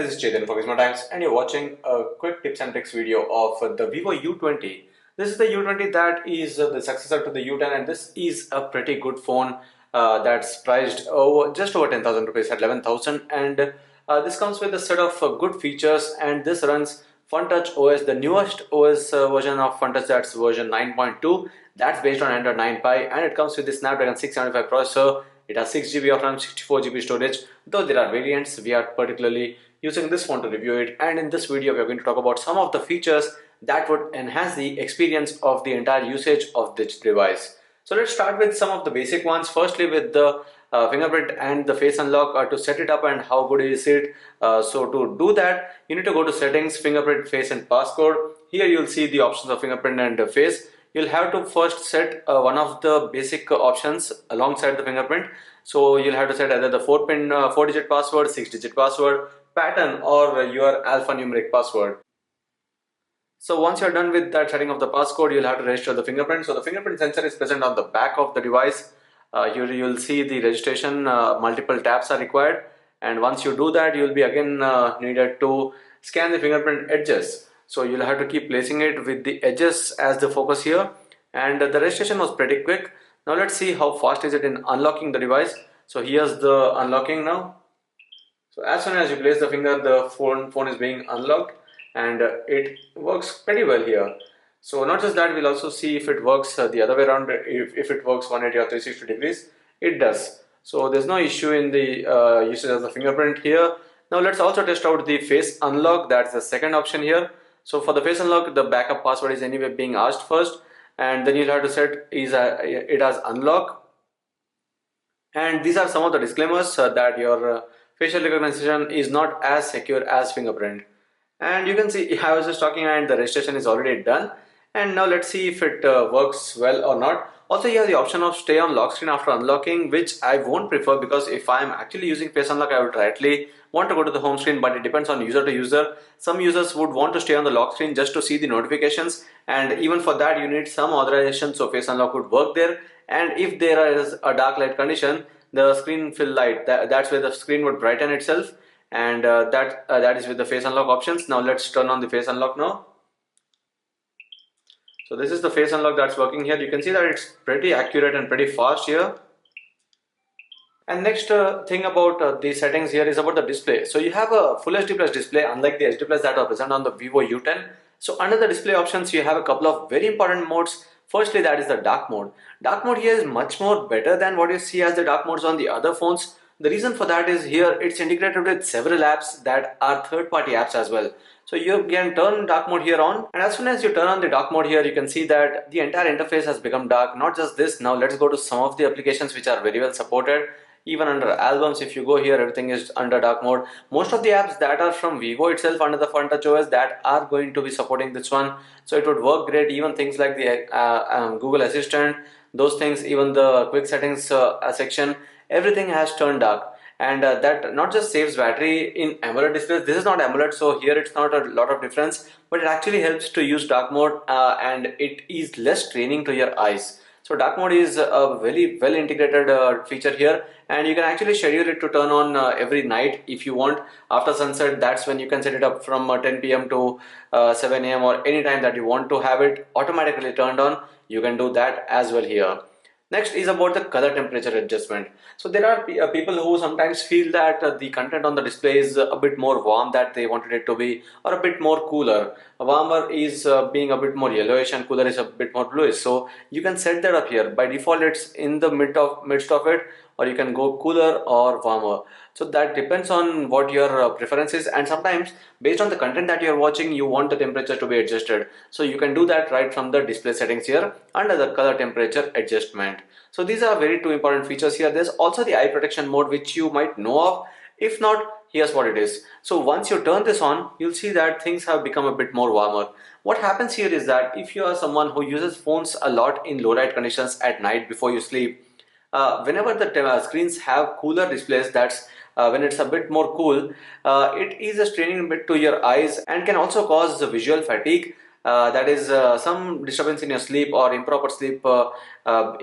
this is Chetan from Visma Times and you're watching a quick tips and tricks video of the Vivo U20. This is the U20 that is the successor to the U10, and this is a pretty good phone that's priced just over 10,000 rupees at 11,000, and this comes with a set of good features, and this runs FunTouch OS, the newest OS version of FunTouch, that's version 9.2. That's based on Android 9 Pie, and it comes with the Snapdragon 675 processor. It has 6 GB of RAM, 64 GB storage, though there are variants. We are particularly using this phone to review it, and in this video we are going to talk about some of the features that would enhance the experience of the entire usage of this device. So let's start with some of the basic ones. Firstly, with the fingerprint and the face unlock to set it up, and how good is it. So to do that, you need to go to settings, fingerprint, face and passcode. Here you'll see the options of fingerprint and face. You'll have to first set one of the basic options alongside the fingerprint. So you'll have to set either the 4-digit password, 6-digit password, pattern, or your alphanumeric password. So once you're done with that setting of the passcode, you'll have to register the fingerprint. So the fingerprint sensor is present on the back of the device. You'll see the registration, multiple taps are required, and once you do that, you'll be again needed to scan the fingerprint edges. So you'll have to keep placing it with the edges as the focus here, and the registration was pretty quick. Now let's see how fast is it in unlocking the device. So here's the unlocking now. So as soon as you place the finger, the phone is being unlocked, and it works pretty well here. So not just that, we'll also see if it works the other way around, if it works 180 or 360 degrees. It does. So there's no issue in the usage of the fingerprint here. Now let's also test out the face unlock. That's the second option here. So for the face unlock, the backup password is anyway being asked first, and then you'll have to set it as unlock. And these are some of the disclaimers that your facial recognition is not as secure as fingerprint. And you can see I was just talking and the registration is already done. And now let's see if it works well or not. Also, you have the option of stay on lock screen after unlocking, which I won't prefer, because if I'm actually using face unlock, I would rightly want to go to the home screen, but it depends on user to user. Some users would want to stay on the lock screen just to see the notifications, and even for that you need some authorization, so face unlock would work there. And if there is a dark light condition, the screen will light, that's where the screen would brighten itself, and that is with the face unlock options. Now let's turn on the face unlock now. So this is the face unlock that's working here. You can see that it's pretty accurate and pretty fast here. And next thing about the settings here is about the display. So you have a full HD plus display, unlike the HD plus that are present on the Vivo U10. So under the display options, you have a couple of very important modes. Firstly, that is the dark mode. Dark mode here is much more better than what you see as the dark modes on the other phones. The reason for that is here it's integrated with several apps that are third-party apps as well. So you can turn dark mode here on, and as soon as you turn on the dark mode here, you can see that the entire interface has become dark. Not just this, now let's go to some of the applications which are very well supported. Even under albums, if you go here, everything is under dark mode. Most of the apps that are from Vivo itself under the FunTouch OS, that are going to be supporting this one, so it would work great. Even things like the Google Assistant, those things, even the quick settings section, everything has turned dark. And that not just saves battery in AMOLED displays. This is not AMOLED, so here it's not a lot of difference, but it actually helps to use dark mode, and it is less straining to your eyes. So dark mode is a very well integrated feature here, and you can actually schedule it to turn on every night if you want. After sunset, that's when you can set it up from 10 p.m. to 7 a.m. or any time that you want to have it automatically turned on. You can do that as well here. Next is about the color temperature adjustment. So there are people who sometimes feel that the content on the display is a bit more warm than they wanted it to be, or a bit more cooler. Warmer is being a bit more yellowish, and cooler is a bit more bluish. So you can set that up here. By default, it's in the midst of it, or you can go cooler or warmer. So that depends on what your preference is, and sometimes based on the content that you're watching, you want the temperature to be adjusted. So you can do that right from the display settings here under the color temperature adjustment. So these are very two important features here. There's also the eye protection mode, which you might know of. If not, here's what it is. So once you turn this on, you'll see that things have become a bit more warmer. What happens here is that if you are someone who uses phones a lot in low light conditions at night before you sleep, whenever the screens have cooler displays, that's when it's a bit more cool, it is a straining a bit to your eyes and can also cause visual fatigue. that is some disturbance in your sleep or improper sleep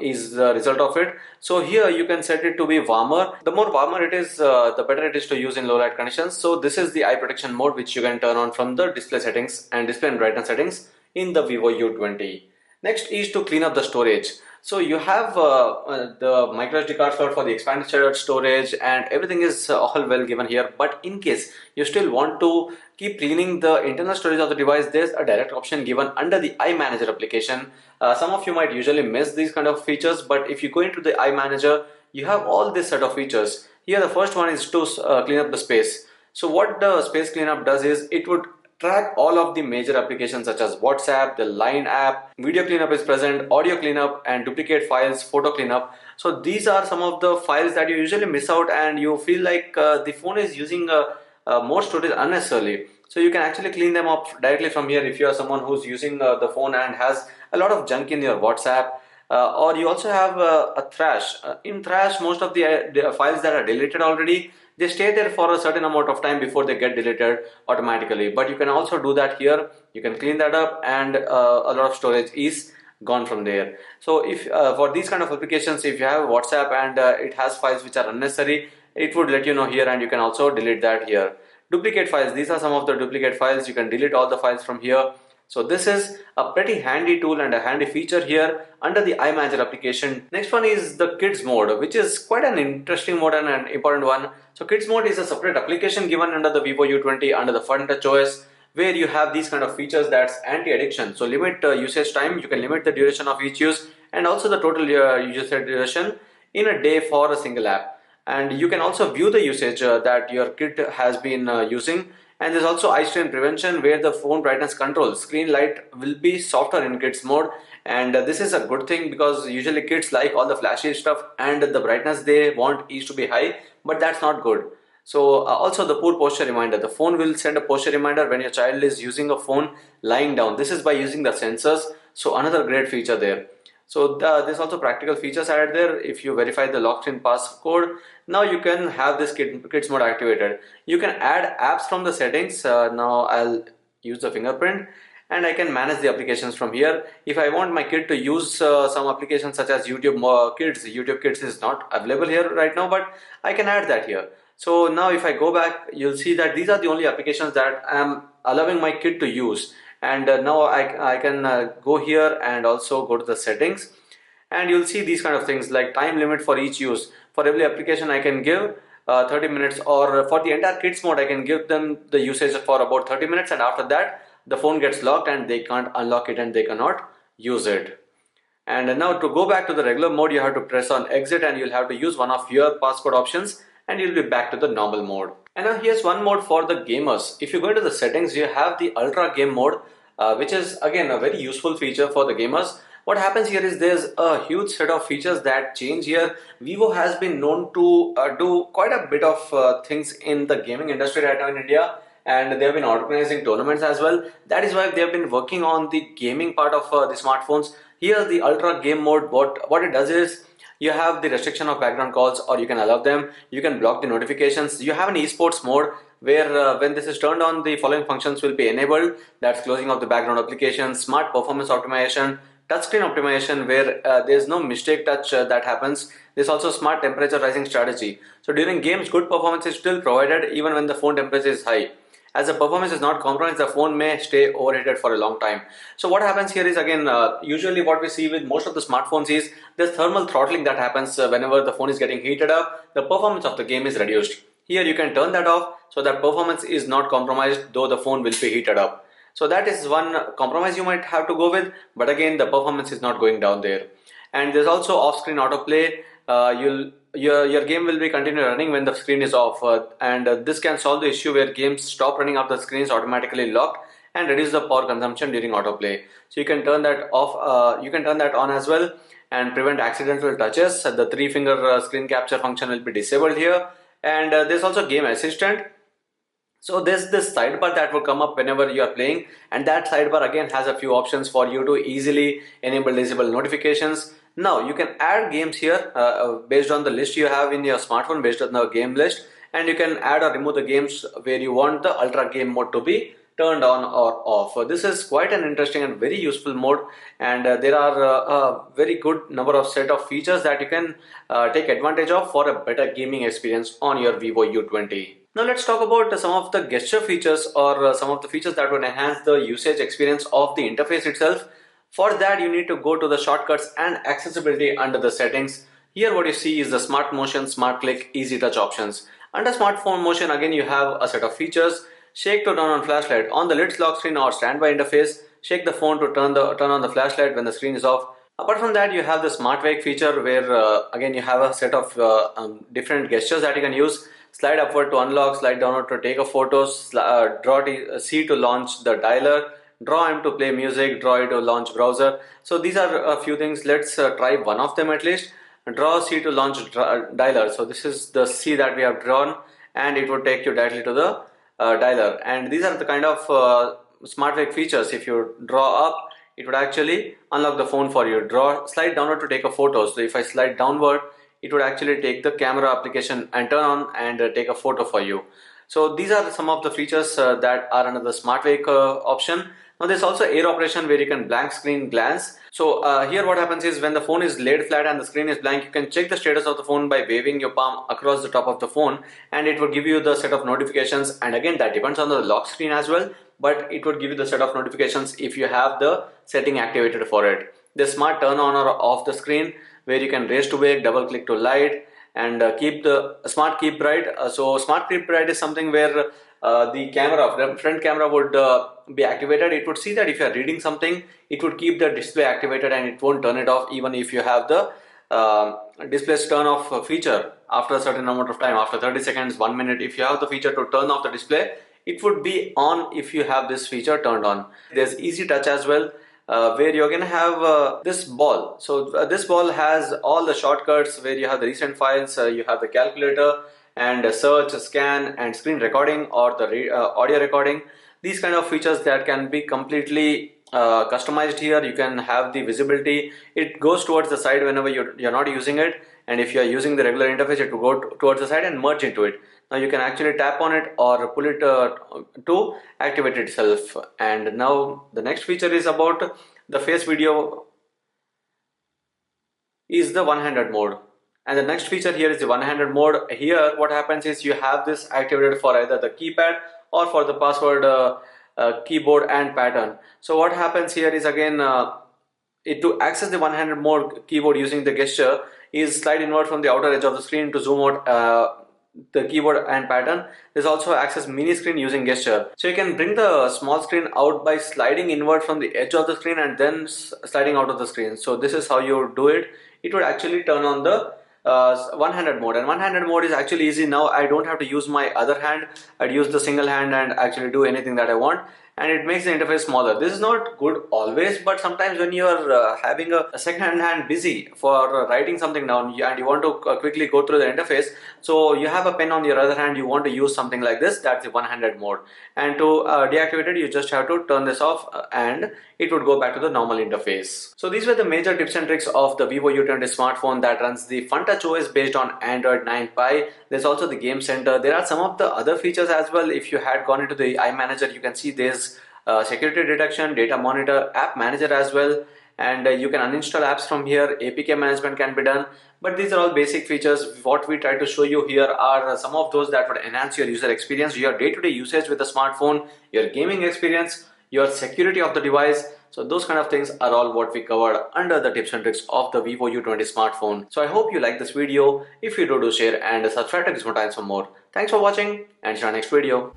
is the result of it. So here you can set it to be warmer. The more warmer it is, the better it is to use in low light conditions. So this is the eye protection mode, which you can turn on from the display settings and display and brightness settings in the Vivo U20. Next is to clean up the storage. So you have the micro SD card slot for the expanded storage, and everything is all well given here. But in case you still want to keep cleaning the internal storage of the device, there's a direct option given under the iManager application. Some of you might usually miss these kind of features, but if you go into the iManager, you have all this set of features. Here the first one is to clean up the space. So what the space cleanup does is it would track all of the major applications such as WhatsApp, the Line app, video cleanup is present, audio cleanup, and duplicate files, photo cleanup. So these are some of the files that you usually miss out, and you feel like the phone is using more storage unnecessarily. So you can actually clean them up directly from here if you are someone who's using the phone and has a lot of junk in your WhatsApp. Or you also have a trash. In trash, most of the files that are deleted already, they stay there for a certain amount of time before they get deleted automatically. But you can also do that here. You can clean that up, and a lot of storage is gone from there. So if for these kind of applications, if you have WhatsApp and it has files which are unnecessary, it would let you know here, and you can also delete that here. Duplicate files, these are some of the duplicate files. You can delete all the files from here. So this is a pretty handy tool and a handy feature here under the iManager application. Next one is the Kids mode, which is quite an interesting mode and an important one. So Kids mode is a separate application given under the Vivo U20 under the Fun Touch OS, where you have these kind of features that's anti-addiction. So limit usage time, you can limit the duration of each use, and also the total usage duration in a day for a single app. And you can also view the usage that your kid has been using. And there's also eye strain prevention, where the phone brightness control screen light will be softer in kids mode. And this is a good thing because usually kids like all the flashy stuff and the brightness they want is to be high, but that's not good. So also the poor posture reminder, the phone will send a posture reminder when your child is using a phone lying down. This is by using the sensors. So another great feature there. So there's also practical features added there. If you verify the locked in passcode, now you can have this kids mode activated. You can add apps from the settings. Now I'll use the fingerprint, and I can manage the applications from here. If I want my kid to use some applications such as YouTube Kids is not available here right now, but I can add that here. So now if I go back, you'll see that these are the only applications that I'm allowing my kid to use. And now I can go here and also go to the settings, and you'll see these kind of things like time limit for each use. For every application I can give 30 minutes, or for the entire kids mode I can give them the usage for about 30 minutes, and after that the phone gets locked and they can't unlock it and they cannot use it. And now to go back to the regular mode, you have to press on exit, and you'll have to use one of your passcode options, and you'll be back to the normal mode. And now here's one mode for the gamers. If you go into the settings, you have the ultra game mode, which is again a very useful feature for the gamers. What happens here is there's a huge set of features that change here. Vivo has been known to do quite a bit of things in the gaming industry right now in India, and they have been organizing tournaments as well. That is why they have been working on the gaming part of the smartphones. Here the ultra game mode, what it does is you have the restriction of background calls, or you can allow them. You can block the notifications. You have an esports mode where when this is turned on, the following functions will be enabled. That's closing of the background applications, smart performance optimization, touchscreen optimization, where there's no mistake touch that happens. There's also smart temperature rising strategy. So during games, good performance is still provided even when the phone temperature is high. As the performance is not compromised, the phone may stay overheated for a long time. So what happens here is again, usually what we see with most of the smartphones is there's thermal throttling that happens whenever the phone is getting heated up. The performance of the game is reduced. Here you can turn that off so that performance is not compromised though the phone will be heated up. So that is one compromise you might have to go with, but again the performance is not going down there. And there's also off-screen autoplay. Your game will be continuing running when the screen is off, and this can solve the issue where games stop running after the screen is automatically locked and reduce the power consumption during autoplay. So you can turn that off. You can turn that on as well and prevent accidental touches. The three-finger screen capture function will be disabled here, and there's also game assistant. So there's this sidebar that will come up whenever you are playing, and that sidebar again has a few options for you to easily enable disable notifications. Now you can add games here based on the list you have in your smartphone, based on the game list, and you can add or remove the games where you want the ultra game mode to be turned on or off. This is quite an interesting and very useful mode, and there are a very good number of set of features that you can take advantage of for a better gaming experience on your Vivo U20. Now let's talk about some of the gesture features, or some of the features that would enhance the usage experience of the interface itself. For that, you need to go to the shortcuts and accessibility under the settings. Here what you see is the smart motion, smart click, easy touch options. Under smartphone motion, again you have a set of features. Shake to turn on flashlight on the lids lock screen or standby interface. Shake the phone to turn on the flashlight when the screen is off. Apart from that, you have the smart wake feature where again you have a set of different gestures that you can use. Slide upward to unlock, slide downward to take a photo, draw C to launch the dialer, draw M to play music, draw E to launch browser. So these are a few things. Let's try one of them at least. Draw C to launch dialer. So this is the C that we have drawn, and it would take you directly to the dialer. And these are the kind of smart wake features. If you draw up, it would actually unlock the phone for you. Slide downward to take a photo. So if I slide downward, it would actually take the camera application and turn on and take a photo for you. So these are some of the features that are under the smart wake option. Now there's also air operation where you can blank screen glance. So here what happens is when the phone is laid flat and the screen is blank, you can check the status of the phone by waving your palm across the top of the phone, and it would give you the set of notifications. And again, that depends on the lock screen as well, but it would give you the set of notifications if you have the setting activated for it. The smart turn on or off the screen where you can raise to wake, double click to light, and keep the smart keep bright. So smart keep bright is something where the front camera would be activated. It would see that if you are reading something, it would keep the display activated and it won't turn it off even if you have the display's turn off feature after a certain amount of time, after 30 seconds, 1 minute. If you have the feature to turn off the display, it would be on if you have this feature turned on. There's easy touch as well, where you're gonna have this ball. So this ball has all the shortcuts where you have the recent files, you have the calculator and search, scan, and screen recording, or the audio recording. These kind of features that can be completely customized here. You can have the visibility. It goes towards the side whenever you're not using it, and if you're using the regular interface, it will go towards the side and merge into it. Now you can actually tap on it or pull it to activate itself. And now the next feature is about the face video is the one-handed mode. And the next feature here is the one-handed mode. Here what happens is you have this activated for either the keypad or for the password keyboard and pattern. So what happens here is again to access the one-handed mode keyboard using the gesture is slide inward from the outer edge of the screen to zoom out the keyboard and pattern. There's also access mini screen using gesture. So you can bring the small screen out by sliding inward from the edge of the screen and then sliding out of the screen. So this is how you do it. It would actually turn on the one-handed mode, and one-handed mode is actually easy. Now I don't have to use my other hand. I'd use the single hand and actually do anything that I want, and it makes the interface smaller. This is not good always, but sometimes when you are having a second hand busy for writing something down and you want to quickly go through the interface, so you have a pen on your other hand, you want to use something like this, that's the one-handed mode. And to deactivate it, you just have to turn this off and it would go back to the normal interface. So these were the major tips and tricks of the Vivo U20 smartphone that runs the FunTouch OS based on Android 9 Pie. There's also the Game Center. There are some of the other features as well. If you had gone into the iManager, you can see there's security detection, data monitor, app manager as well, and you can uninstall apps from here. APK management can be done, but these are all basic features. What we try to show you here are some of those that would enhance your user experience, your day-to-day usage with the smartphone, your gaming experience, your security of the device. So those kind of things are all what we covered under the tips and tricks of the Vivo U20 smartphone. So I hope you like this video. If you do, share and subscribe to Gizmo Times for more. Thanks for watching and see you on next video.